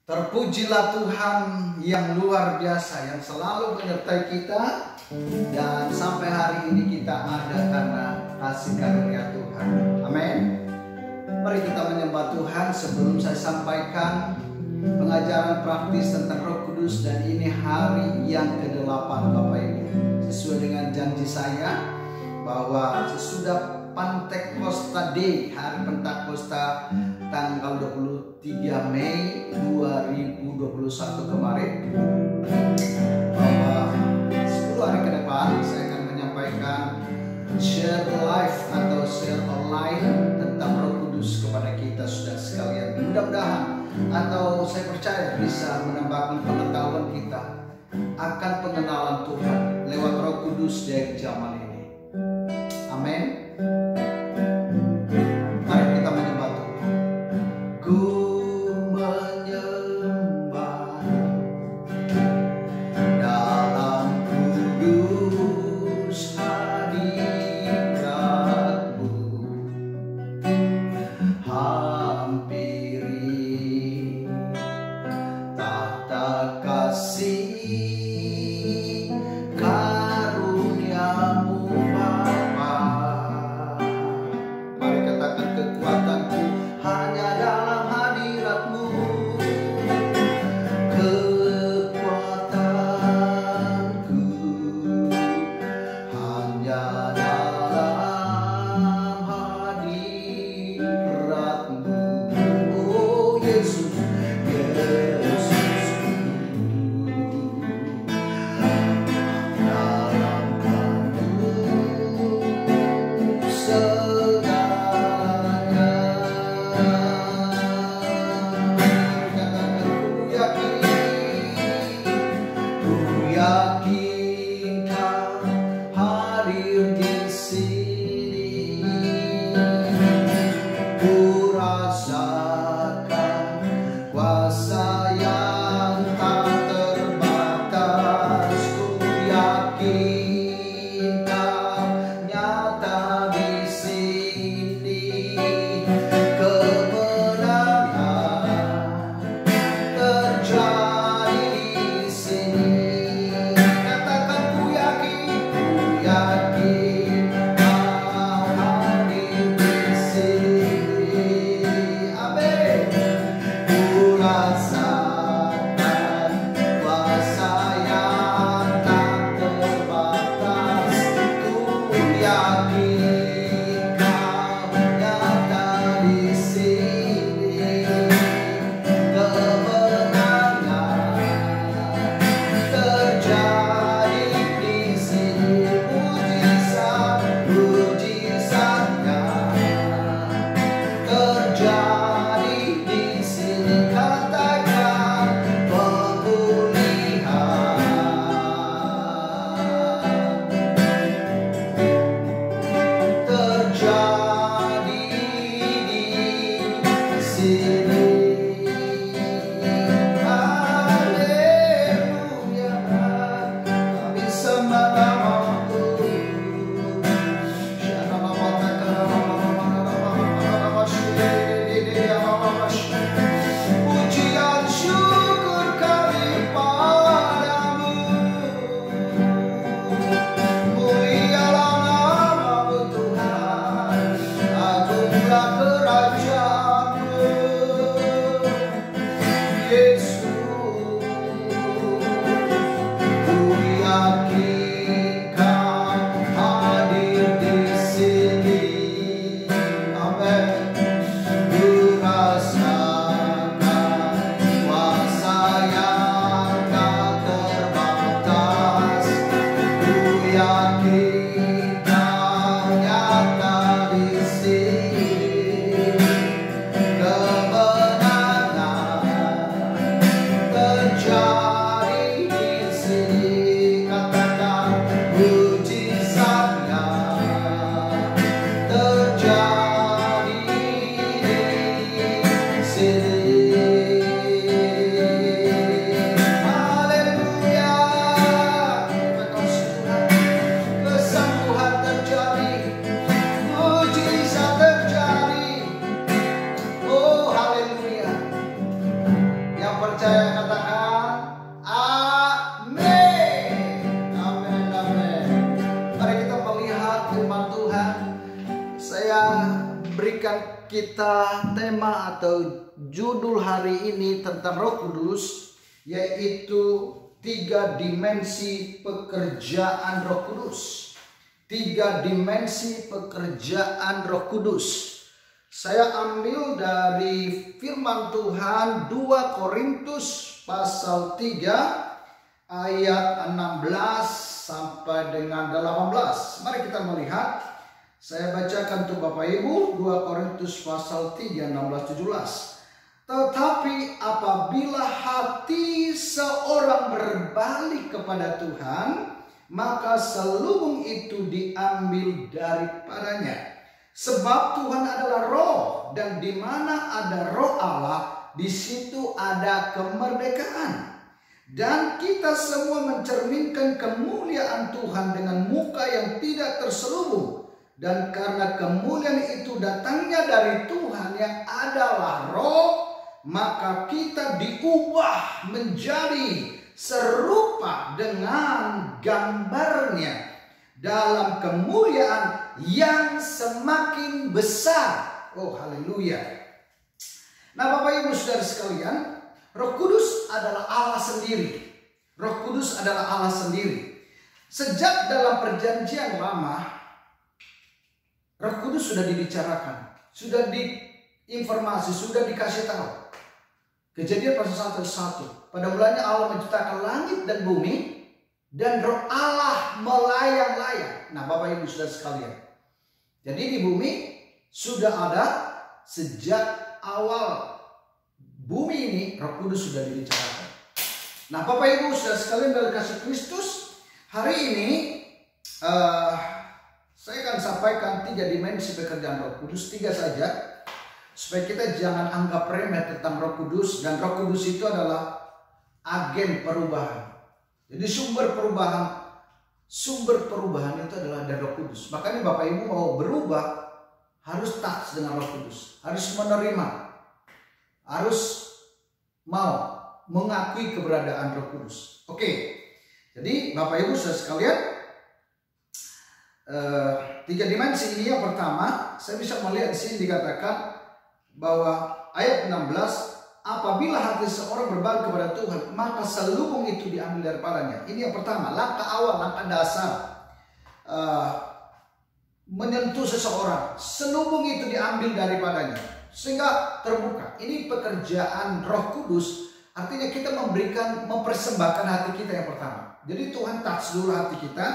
Terpujilah Tuhan yang luar biasa, yang selalu menyertai kita. Dan sampai hari ini kita ada karena kasih karunia Tuhan. Amin. Mari kita menyembah Tuhan. Sebelum saya sampaikan pengajaran praktis tentang Roh Kudus, dan ini hari yang ke-8 Bapak Ibu. Sesuai dengan janji saya bahwa sesudah Pentakosta Day, hari Pentakosta tanggal 23 Mei 2021 kemarin, bahwa 10 hari ke depan saya akan menyampaikan share live atau share online tentang Roh Kudus kepada kita sudah sekalian. Mudah-mudahan atau saya percaya bisa menambahkan pengetahuan kita akan pengenalan Tuhan lewat Roh Kudus dari zaman ini. Amin. Mari kita menyembah Tuhan. Ku menyembah dalam kudus hadirat-Mu, hampiri tahta kasih karunia-Mu Bapa. Mari katakan, kekuatanku hanya dalam hadirat-Mu, kekuatanku hanya dalam hadirat-Mu. Oh Yesus, Yesusku, dalam kandung segalanya. Katakan, ku yakin Kau hadir di sini. Ku rasakan kuasa yang tak terbatas. Ku yakin Kau nyata di sini. Kemenangan terjadi di sini. Katakan, ku yakin Kau hadir di sini. Amin. Ku rasakan kuasa yang tak terbatas. Ku yakin Kau nyata di sini. Kemenangan terjadi di sini. Mujizat-mujizatnya terjadi di sini. Katakan, pemulihan terjadi di sini. Haleluya. Kami sembah nama-Mu. Pujian syukur kami padamu. Mulialah nama-Mu Tuhan, agunglah kerajaan-Mu. kita tema atau judul hari ini tentang Roh Kudus, yaitu 3 dimensi pekerjaan Roh Kudus. 3 dimensi pekerjaan Roh Kudus. Saya ambil dari firman Tuhan 2 Korintus pasal 3 ayat 16 sampai dengan 18. Mari kita melihat. Saya bacakan untuk Bapak Ibu 2 Korintus pasal 3 16-17. Tetapi apabila hati seorang berbalik kepada Tuhan, maka selubung itu diambil daripadanya. Sebab Tuhan adalah roh, dan di mana ada roh Allah, di situ ada kemerdekaan. Dan kita semua mencerminkan kemuliaan Tuhan dengan muka yang tidak terselubung. Dan karena kemuliaan itu datangnya dari Tuhan yang adalah roh, maka kita diubah menjadi serupa dengan gambarnya dalam kemuliaan yang semakin besar. Oh, haleluya. Nah, Bapak Ibu Saudara sekalian, Roh Kudus adalah Allah sendiri. Roh Kudus adalah Allah sendiri. Sejak dalam perjanjian lama, Roh Kudus sudah dibicarakan, sudah diinformasi, sudah dikasih tahu. Kejadian pasal 1. Pada mulanya Allah menciptakan langit dan bumi, dan Roh Allah melayang-layang. Nah, Bapak Ibu Saudara sekalian, jadi di bumi sudah ada sejak awal bumi ini, Roh Kudus sudah dibicarakan. Nah, Bapak Ibu Saudara sekalian dalam kasih Kristus, hari ini saya akan sampaikan 3 dimensi pekerjaan Roh Kudus, 3 saja, supaya kita jangan anggap remeh tentang Roh Kudus. Dan Roh Kudus itu adalah agen perubahan. Jadi sumber perubahan itu adalah dari Roh Kudus. Makanya Bapak Ibu mau berubah, harus touch dengan Roh Kudus, harus menerima, harus mau mengakui keberadaan Roh Kudus. Oke, jadi Bapak Ibu saudara sekalian, 3 dimensi ini. Yang pertama, saya bisa melihat di sini dikatakan bahwa ayat 16, apabila hati seorang berbalik kepada Tuhan, maka selubung itu diambil daripadanya. Ini yang pertama, langkah awal, langkah dasar menyentuh seseorang, selubung itu diambil daripadanya sehingga terbuka. Ini pekerjaan Roh Kudus, artinya kita mempersembahkan hati kita yang pertama. Jadi Tuhan touch dulu hati kita,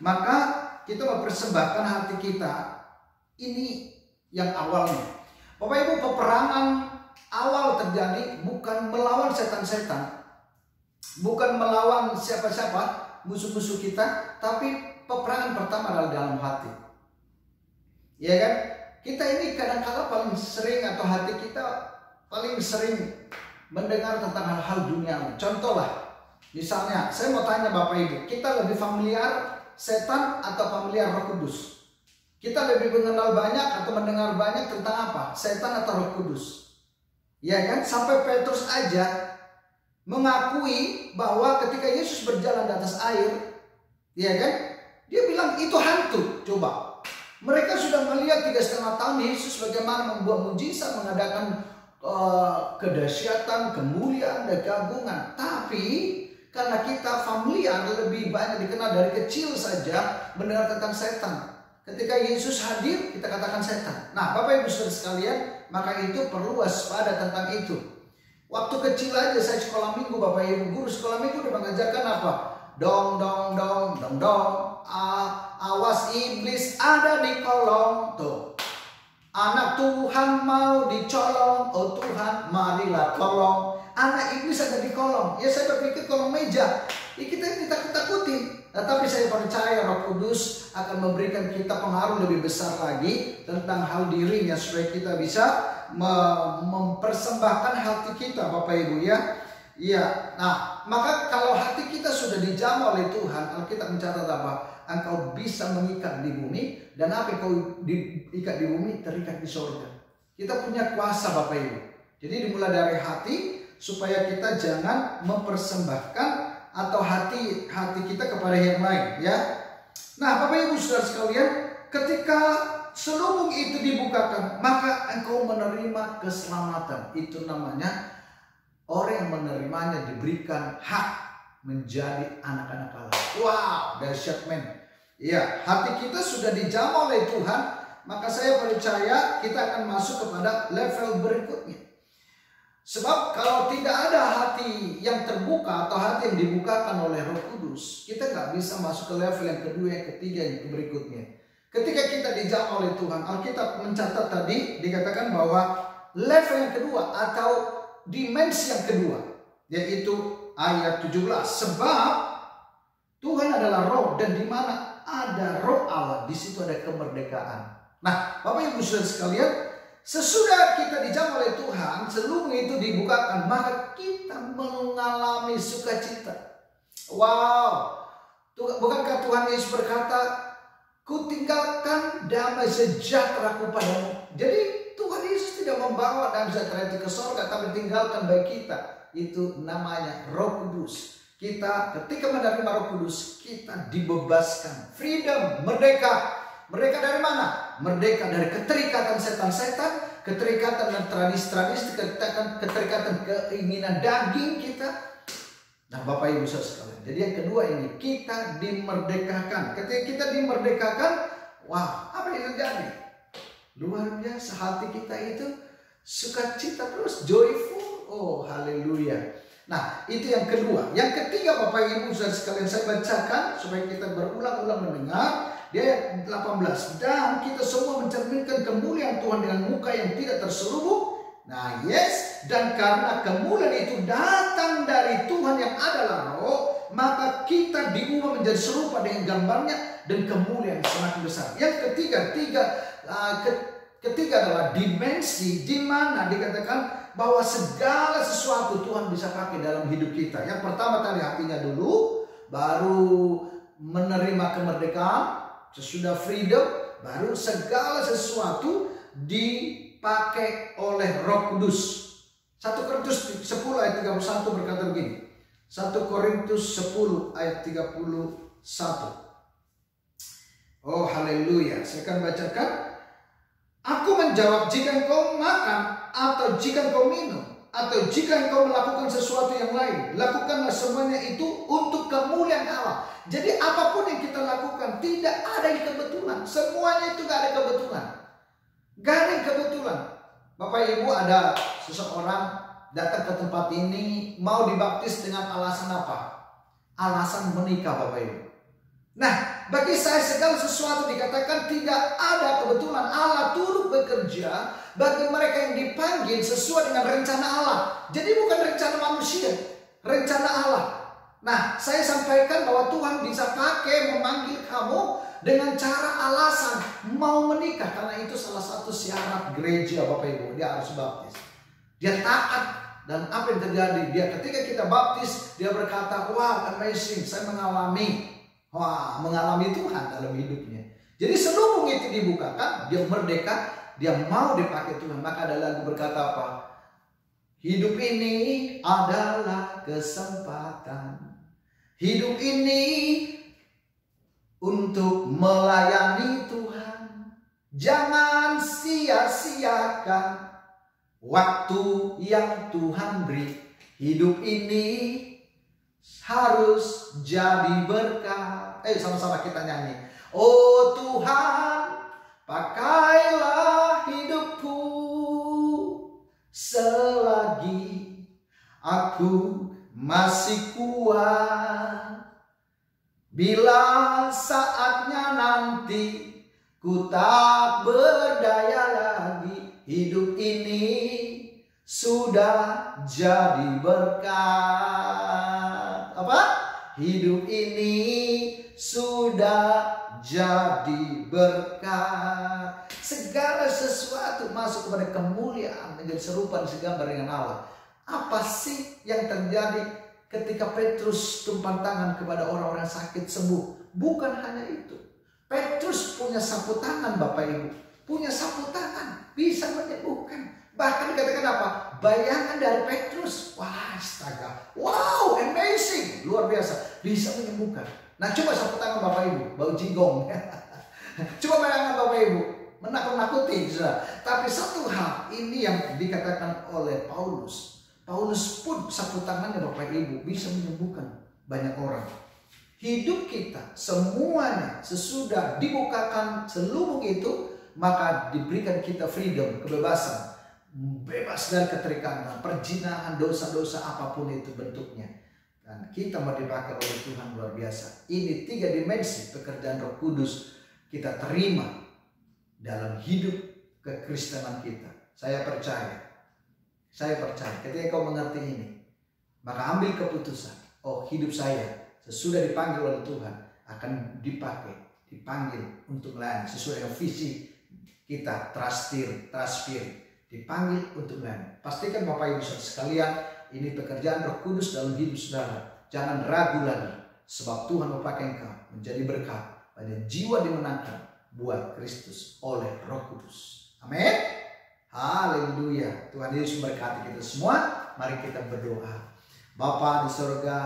maka kita mempersembahkan hati kita. Ini yang awalnya. Bapak Ibu, peperangan awal terjadi bukan melawan setan-setan, bukan melawan siapa-siapa musuh-musuh kita, tapi peperangan pertama adalah dalam hati. Ya kan? Kita ini kadang-kala paling sering, atau hati kita paling sering mendengar tentang hal-hal duniawi. Contohlah, misalnya saya mau tanya Bapak Ibu, kita lebih familiar setan atau familiar Roh Kudus? Kita lebih mengenal banyak atau mendengar banyak tentang apa? Setan atau Roh Kudus? Ya kan? Sampai Petrus aja mengakui bahwa ketika Yesus berjalan di atas air, ya kan? Dia bilang itu hantu. Coba. Mereka sudah melihat 3,5 tahun Yesus bagaimana membuat mujizat, mengadakan kedahsyatan, kemuliaan, dan keagungan. Tapi karena kita familiar, lebih banyak dikenal dari kecil saja mendengar tentang setan. Ketika Yesus hadir, kita katakan setan. Nah, Bapak Ibu Saudara sekalian, maka itu perlu waspada tentang itu. Waktu kecil aja saya sekolah minggu, Bapak Ibu, guru sekolah minggu udah mengajarkan apa? Dong, dong, dong, dong, dong. Awas iblis ada di kolong. Tuh. Anak Tuhan mau dicolong. Oh Tuhan, marilah tolong. Anak iblis ada di kolong. Ya saya berpikir kolong meja. Ya kita takut-takutin. Tetapi saya percaya Roh Kudus akan memberikan kita pengaruh lebih besar lagi tentang hal dirinya, supaya kita bisa mempersembahkan hati kita, Bapak Ibu ya. Iya. Nah, maka kalau hati kita sudah dijamah oleh Tuhan, Alkitab mencatat apa? Engkau bisa mengikat di bumi, dan apa yang kau diikat di bumi terikat di surga. Kita punya kuasa, Bapak Ibu. Jadi dimulai dari hati, supaya kita jangan mempersembahkan atau hati kita kepada yang lain ya. Nah, Bapak Ibu Saudara sekalian, ketika selubung itu dibukakan, maka engkau menerima keselamatan. Itu namanya orang yang menerimanya diberikan hak menjadi anak-anak Allah. Wow, dahsyat men. Ya, hati kita sudah dijamah oleh Tuhan, maka saya percaya kita akan masuk kepada level berikutnya. Sebab kalau tidak ada hati yang terbuka atau hati yang dibukakan oleh Roh Kudus, kita nggak bisa masuk ke level yang kedua, yang ketiga, yang berikutnya. Ketika kita dijamah oleh Tuhan, Alkitab mencatat tadi dikatakan bahwa level yang kedua atau dimensi yang kedua, yaitu ayat 17. Sebab Tuhan adalah roh, dan di mana ada roh Allah, di situ ada kemerdekaan. Nah, Bapak Ibu Saudara sekalian, sesudah kita dijamah oleh Tuhan, selubung itu dibukakan, maka kita mengalami sukacita. Wow, bukankah Tuhan Yesus berkata, ku tinggalkan damai sejahtera ku padamu. Jadi Tuhan Yesus tidak membawa damai sejahtera itu ke surga, tapi tinggalkan bagi kita. Itu namanya Roh Kudus. Kita ketika menerima Roh Kudus, kita dibebaskan, freedom, merdeka. Merdeka dari mana? Merdeka dari keterikatan setan-setan, keterikatan dan tradisi-tradisi, keterikatan keinginan daging kita. Nah, Bapak Ibu Saudara sekalian, jadi yang kedua ini, kita dimerdekakan. Ketika kita dimerdekakan, wah, apa yang terjadi? Luar biasa, hati kita itu sukacita terus, joyful. Oh, haleluya. Nah, itu yang kedua. Yang ketiga, Bapak Ibu Saudara sekalian, saya bacakan supaya kita berulang-ulang mendengar. Dia ayat 18. Dan kita semua mencerminkan kemuliaan Tuhan dengan muka yang tidak terselubung. Nah, yes. Dan karena kemuliaan itu datang dari Tuhan yang adalah roh, maka kita diubah menjadi serupa dengan gambarnya, dan kemuliaan semakin besar. Yang ketiga adalah dimensi di mana dikatakan bahwa segala sesuatu Tuhan bisa pakai dalam hidup kita. Yang pertama tadi hatinya dulu, baru menerima kemerdekaan. Sesudah freedom, baru segala sesuatu dipakai oleh Roh Kudus. 1 Korintus 10 ayat 31 berkata begini. 1 Korintus 10 ayat 31. Oh, haleluya. Saya akan bacakan. Aku menjawab, jika engkau makan, atau jika engkau minum, atau jika engkau melakukan sesuatu yang lain, lakukanlah semuanya itu untuk kemuliaan Allah. Jadi apapun yang kita lakukan, tidak ada yang kebetulan. Semuanya itu gak ada kebetulan. Gak ada yang kebetulan. Bapak Ibu, ada seseorang datang ke tempat ini, mau dibaptis dengan alasan apa? Alasan menikah, Bapak Ibu. Nah, bagi saya segala sesuatu dikatakan tidak ada kebetulan. Allah turut bekerja bagi mereka yang dipanggil sesuai dengan rencana Allah. Jadi bukan rencana manusia, rencana Allah. Nah, saya sampaikan bahwa Tuhan bisa pakai memanggil kamu dengan cara alasan mau menikah. Karena itu salah satu syarat gereja, Bapak Ibu. Dia harus baptis. Dia taat. Dan apa yang terjadi? Dia ketika kita baptis, dia berkata, wah, amazing, saya mengalami Tuhan dalam hidupnya. Jadi selubung itu dibukakan, dia merdeka, dia mau dipakai Tuhan. Maka ada lagu berkata apa? Hidup ini adalah kesempatan. Hidup ini untuk melayani Tuhan. Jangan sia-siakan waktu yang Tuhan beri. Hidup ini harus jadi berkat. Sama-sama kita nyanyi. Oh Tuhan, pakailah hidupku selagi aku masih kuat. Bila saatnya nanti ku tak berdaya lagi, hidup ini sudah jadi berkat. Apa? Hidup ini sudah jadi berkat. Segala sesuatu masuk kepada kemuliaan, menjadi serupa dan segambar dengan Allah. Apa sih yang terjadi ketika Petrus tumpang tangan kepada orang-orang sakit sembuh? Bukan hanya itu. Petrus punya sapu tangan, Bapak Ibu. Punya sapu tangan, bisa menyembuhkan. Bahkan dikatakan apa? Bayangan dari Petrus. Wah, astaga. Wow, amazing. Luar biasa. Bisa menyembuhkan. Nah, coba sapu tangan Bapak Ibu. Bau jigong. Coba bayangkan Bapak Ibu. menakut-nakuti, saudara. Tapi satu hal ini yang dikatakan oleh Paulus. Paulus pun sapu tangannya Bapak Ibu bisa menyembuhkan banyak orang. Hidup kita semuanya sesudah dibukakan selubung itu, maka diberikan kita freedom, kebebasan. Bebas dari keterikatan, perjinahan, dosa-dosa apapun itu bentuknya. Dan kita mau dipakai oleh Tuhan luar biasa. Ini 3 dimensi pekerjaan Roh Kudus kita terima dalam hidup kekristenan kita. Saya percaya ketika kau mengerti ini, maka ambil keputusan. Oh, hidup saya sesudah dipanggil oleh Tuhan akan dipanggil untuk melayani sesuai dengan visi kita, trust spirit, dipanggil untuk melayani. Pastikan Bapak Ibu sekalian, ini pekerjaan Roh Kudus dalam hidup saudara. Jangan ragu lagi, sebab Tuhan mau pakai engkau menjadi berkat, banyak jiwa dimenangkan buat Kristus oleh Roh Kudus. Amin. Haleluya. Tuhan Yesus memberkati kita semua. Mari kita berdoa. Bapa di surga,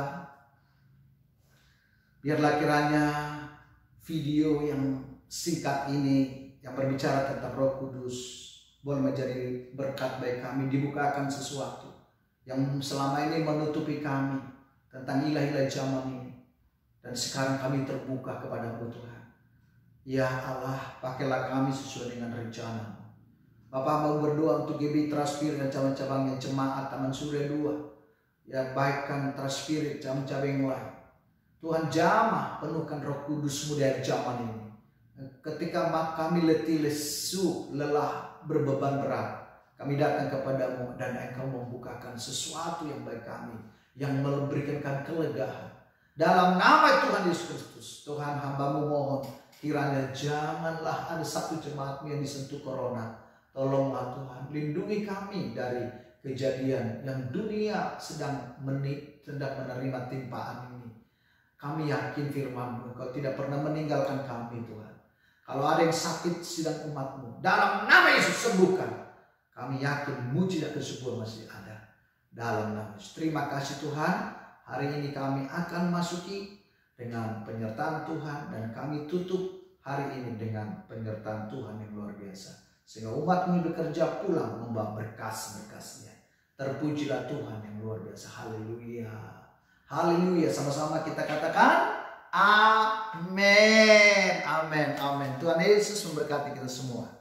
biarlah kiranya video yang singkat ini yang berbicara tentang Roh Kudus boleh menjadi berkat bagi kami. Dibukakan sesuatu yang selama ini menutupi kami tentang ilah-ilah zaman ini, dan sekarang kami terbuka kepada-Mu Tuhan. Ya Allah, pakailah kami sesuai dengan rencana-Mu. Bapak mau berdoa untuk GB Trust Spirit dan cabang-cabangnya, jemaat Taman Surya 2. Ya, baikkan Trust Spirit, cabang-cabang yang lain. Tuhan jamah penuhkan Roh Kudus-Mu dari zaman ini. Ketika kami letih, lesu, lelah, berbeban berat, kami datang kepadamu dan Engkau membukakan sesuatu yang baik kami, yang memberikan kelegaan. Dalam nama Tuhan Yesus Kristus, Tuhan hamba-Mu mohon, kiranya janganlah ada satu jemaat-Mu yang disentuh corona. Tolonglah Tuhan, lindungi kami dari kejadian yang dunia sedang menerima timpaan ini. Kami yakin firman-Mu, Engkau tidak pernah meninggalkan kami Tuhan. Kalau ada yang sakit sidang umat-Mu, dalam nama Yesus sembuhkan. Kami yakin mujizat kesembuhan masih ada dalam nama Yesus. Terima kasih Tuhan, hari ini kami akan masuki dengan penyertaan Tuhan, dan kami tutup hari ini dengan penyertaan Tuhan yang luar biasa. Sehingga umat-Mu bekerja pulang membawa berkas-berkasnya. Terpujilah Tuhan yang luar biasa. Haleluya. Haleluya. Sama-sama kita katakan amin. Amin. Amin. Tuhan Yesus memberkati kita semua.